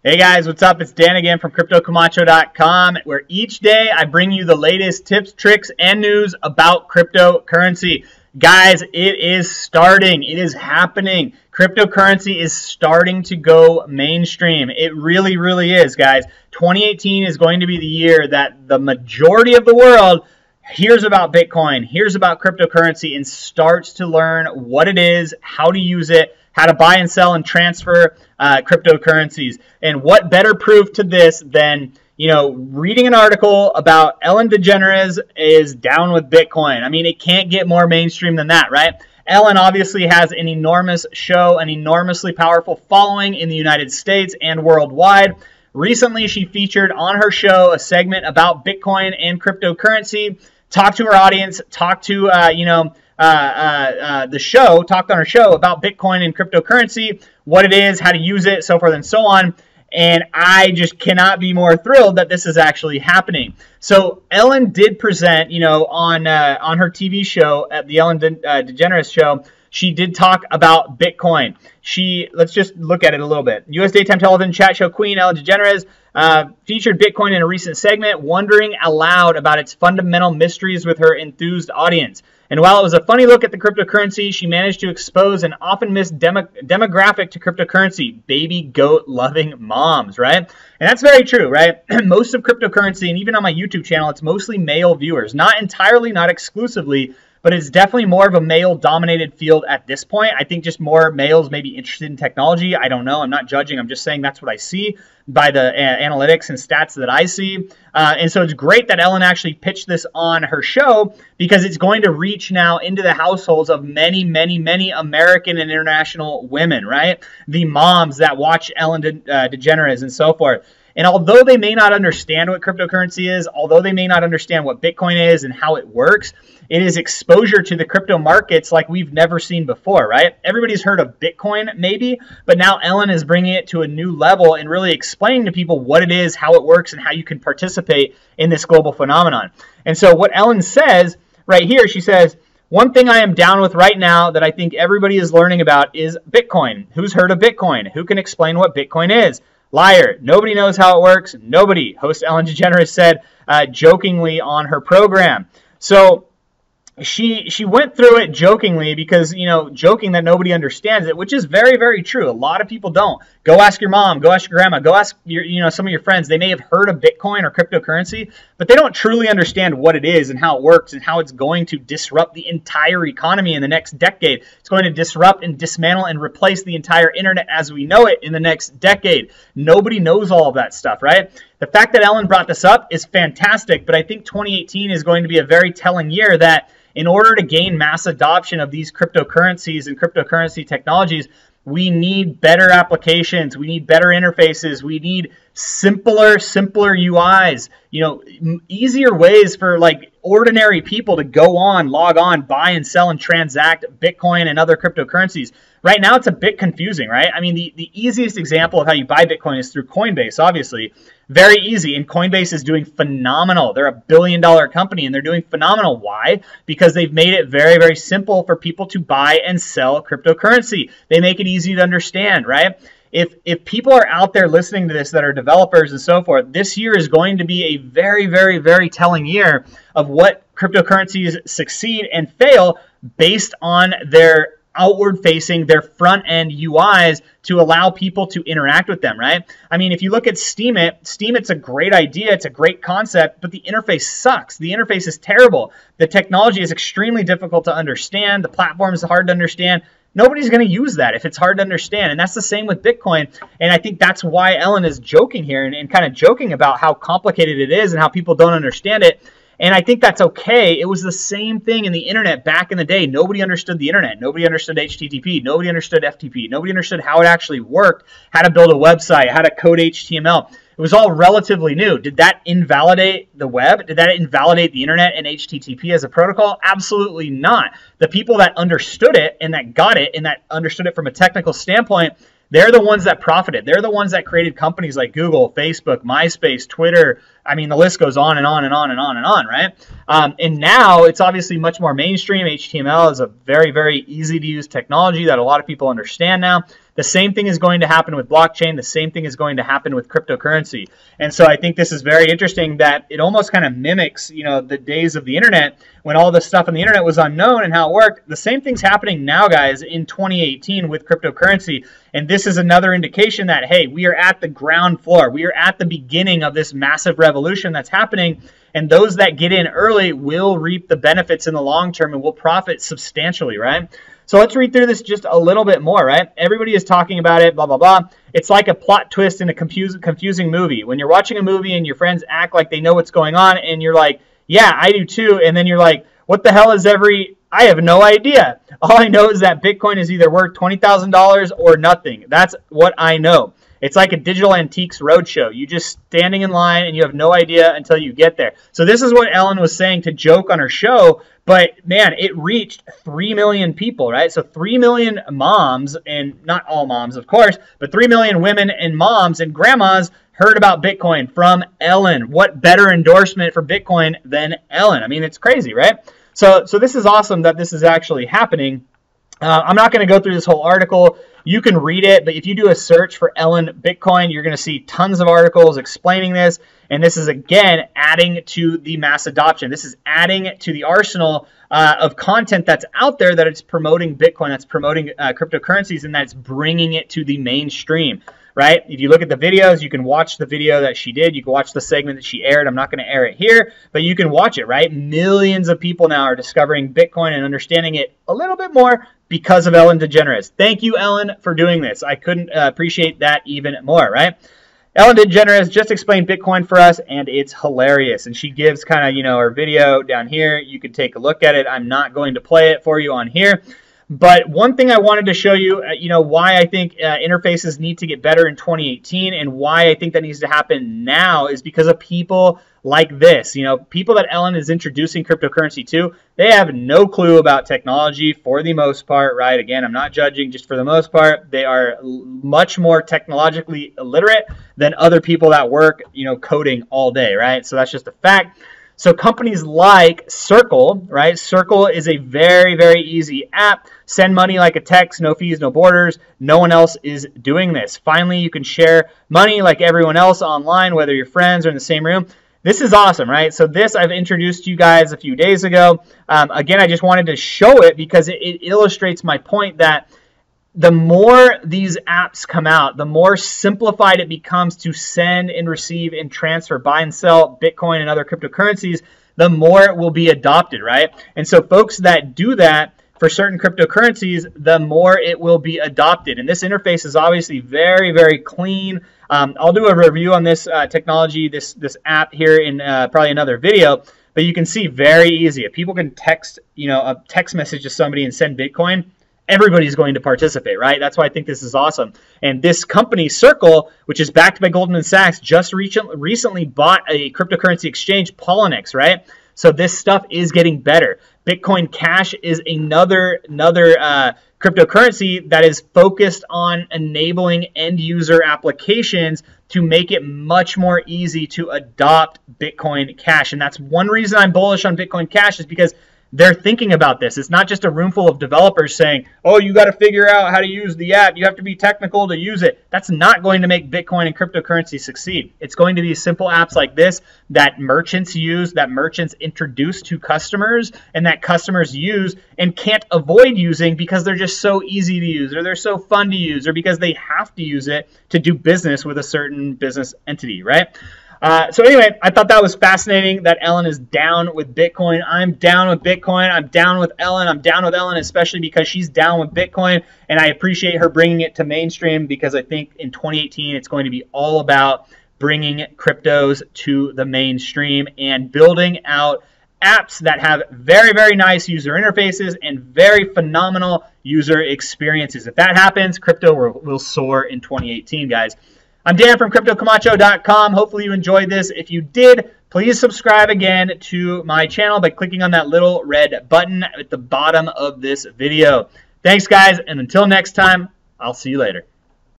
Hey guys, what's up? It's Dan again from CryptoCamacho.com, where each day I bring you the latest tips, tricks, and news about cryptocurrency. Guys, it is starting. It is happening. Cryptocurrency is starting to go mainstream. It really, really is, guys. 2018 is going to be the year that the majority of the world hears about Bitcoin, hears about cryptocurrency, and starts to learn what it is, how to use it, how to buy and sell and transfer cryptocurrencies. And what better proof to this than, reading an article about Ellen DeGeneres is down with Bitcoin. I mean, it can't get more mainstream than that, right? Ellen obviously has an enormous show, an enormously powerful following in the United States and worldwide. Recently, she featured on her show a segment about Bitcoin and cryptocurrency, talked to her audience, talked to, the show, talked on her show about Bitcoin and cryptocurrency, what it is, how to use it, so forth and so on. And I just cannot be more thrilled that this is actually happening. So Ellen did present, on her TV show at the Ellen DeGeneres show. She did talk about Bitcoin. Let's just look at it a little bit. U.S. daytime television chat show queen Ellen DeGeneres featured Bitcoin in a recent segment, wondering aloud about its fundamental mysteries with her enthused audience. And while it was a funny look at the cryptocurrency, she managed to expose an often missed demographic to cryptocurrency: baby goat loving moms, right? And that's very true, right? Most of cryptocurrency, and even on my YouTube channel, it's mostly male viewers. Not entirely, not exclusively, but it's definitely more of a male-dominated field at this point. I think just more males may be interested in technology. I don't know. I'm not judging. I'm just saying that's what I see by the analytics and stats that I see. And so it's great that Ellen actually pitched this on her show, because it's going to reach now into the households of many, many, many American and international women, right? The moms that watch Ellen DeGeneres and so forth. And although they may not understand what cryptocurrency is, although they may not understand what Bitcoin is and how it works, it is exposure to the crypto markets like we've never seen before, right? Everybody's heard of Bitcoin, maybe, but now Ellen is bringing it to a new level and really explaining to people what it is, how it works, and how you can participate in this global phenomenon. And so what Ellen says right here, she says, "One thing I am down with right now that I think everybody is learning about is Bitcoin. Who's heard of Bitcoin? Who can explain what Bitcoin is? Liar. Nobody knows how it works. Nobody," host Ellen DeGeneres said jokingly on her program. So she went through it jokingly because, joking that nobody understands it, which is very, very true. A lot of people don't. Go ask your mom, go ask your grandma, go ask your, some of your friends. They may have heard of Bitcoin or cryptocurrency, but they don't truly understand what it is and how it works and how it's going to disrupt the entire economy in the next decade. It's going to disrupt and dismantle and replace the entire internet as we know it in the next decade. Nobody knows all of that stuff, right? The fact that Ellen brought this up is fantastic, but I think 2018 is going to be a very telling year that in order to gain mass adoption of these cryptocurrencies and cryptocurrency technologies, we need better applications. We need better interfaces. We need simpler UIs, easier ways for like ordinary people to go on, log on, buy and sell and transact Bitcoin and other cryptocurrencies. Right now, it's a bit confusing, right? I mean, the easiest example of how you buy Bitcoin is through Coinbase, obviously. Very easy, and Coinbase is doing phenomenal. They're $1 billion company, and they're doing phenomenal. Why? Because they've made it very, very simple for people to buy and sell cryptocurrency. They make it easy to understand, right? If people are out there listening to this that are developers and so forth, this year is going to be a very, very, very telling year of what cryptocurrencies succeed and fail based on their outward-facing, their front-end UIs to allow people to interact with them, right? I mean, if you look at Steemit's a great idea, it's a great concept, but the interface sucks. The interface is terrible. The technology is extremely difficult to understand. The platform is hard to understand. Nobody's going to use that if it's hard to understand. And that's the same with Bitcoin. And I think that's why Ellen is joking here and kind of joking about how complicated it is and how people don't understand it. And I think that's okay. It was the same thing in the internet back in the day. Nobody understood the internet. Nobody understood HTTP. Nobody understood FTP. Nobody understood how it actually worked, how to build a website, how to code HTML. It was all relatively new. Did that invalidate the web? Did that invalidate the internet and HTTP as a protocol? Absolutely not. The people that understood it and that got it and that understood it from a technical standpoint, they're the ones that profited. They're the ones that created companies like Google, Facebook, MySpace, Twitter, I mean, the list goes on and on and on and on and on, right? And now it's obviously much more mainstream. HTML is a very, very easy to use technology that a lot of people understand now. The same thing is going to happen with blockchain. The same thing is going to happen with cryptocurrency. And so I think this is very interesting that it almost kind of mimics, you know, the days of the internet when all this stuff on the internet was unknown and how it worked. The same thing's happening now, guys, in 2018 with cryptocurrency. And this is another indication that, hey, we are at the ground floor. We are at the beginning of this massive revolution that's happening. And those that get in early will reap the benefits in the long term and will profit substantially, right? So let's read through this just a little bit more, right? Everybody is talking about it, blah, blah, blah. It's like a plot twist in a confusing movie. When you're watching a movie and your friends act like they know what's going on and you're like, yeah, I do too. And then you're like, what the hell is I have no idea. All I know is that Bitcoin is either worth $20,000 or nothing. That's what I know. It's like a digital antiques roadshow. You just standing in line and you have no idea until you get there. So this is what Ellen was saying to joke on her show, but man, it reached 3 million people, right? So 3 million moms, and not all moms, of course, but 3 million women and moms and grandmas heard about Bitcoin from Ellen. What better endorsement for Bitcoin than Ellen? I mean, it's crazy, right? So this is awesome that this is actually happening. I'm not going to go through this whole article. You can read it, but if you do a search for Ellen Bitcoin, you're going to see tons of articles explaining this. And this is, again, adding to the mass adoption. This is adding to the arsenal of content that's out there that it's promoting Bitcoin, that's promoting cryptocurrencies, and that's bringing it to the mainstream, right? If you look at the videos, you can watch the video that she did. You can watch the segment that she aired. I'm not going to air it here, but you can watch it, right? Millions of people now are discovering Bitcoin and understanding it a little bit more because of Ellen DeGeneres. Thank you, Ellen, for doing this. I couldn't appreciate that even more, right? Ellen DeGeneres just explained Bitcoin for us, and it's hilarious. And she gives kind of, you know, her video down here. You can take a look at it. I'm not going to play it for you on here. But one thing I wanted to show you, you know, why I think interfaces need to get better in 2018 and why I think that needs to happen now is because of people like this. You know, people that Ellen is introducing cryptocurrency to, they have no clue about technology for the most part, right? Again, I'm not judging, just for the most part. They are much more technologically illiterate than other people that work, you know, coding all day, right? So that's just a fact. So companies like Circle, right? Circle is a very, very easy app. Send money like a text, no fees, no borders. No one else is doing this. Finally, you can share money like everyone else online, whether you're friends or in the same room. This is awesome, right? So this I've introduced to you guys a few days ago. Again, I just wanted to show it because it illustrates my point that the more these apps come out, the more simplified it becomes to send and receive and transfer, buy and sell Bitcoin and other cryptocurrencies, the more it will be adopted, right? And so folks that do that for certain cryptocurrencies, the more it will be adopted. And this interface is obviously very, very clean. I'll do a review on this technology, this app here in probably another video, but you can see very easy. If people can text, you know, a text message to somebody and send Bitcoin, everybody's going to participate, right? That's why I think this is awesome. And this company, Circle, which is backed by Goldman Sachs, just recently bought a cryptocurrency exchange, Poloniex, right? So this stuff is getting better. Bitcoin Cash is another cryptocurrency that is focused on enabling end user applications to make it much more easy to adopt Bitcoin Cash. And that's one reason I'm bullish on Bitcoin Cash is because they're thinking about this. It's not just a room full of developers saying, oh, you got to figure out how to use the app. You have to be technical to use it. That's not going to make Bitcoin and cryptocurrency succeed. It's going to be simple apps like this that merchants use, that merchants introduce to customers, and that customers use and can't avoid using because they're just so easy to use, or they're so fun to use, or because they have to use it to do business with a certain business entity, right? So anyway, I thought that was fascinating that Ellen is down with Bitcoin. I'm down with Bitcoin. I'm down with Ellen. I'm down with Ellen, especially because she's down with Bitcoin. And I appreciate her bringing it to mainstream because I think in 2018, it's going to be all about bringing cryptos to the mainstream and building out apps that have very, very nice user interfaces and very phenomenal user experiences. If that happens, crypto will soar in 2018, guys. I'm Dan from CryptoCamacho.com. Hopefully you enjoyed this. If you did, please subscribe again to my channel by clicking on that little red button at the bottom of this video. Thanks, guys, and until next time, I'll see you later.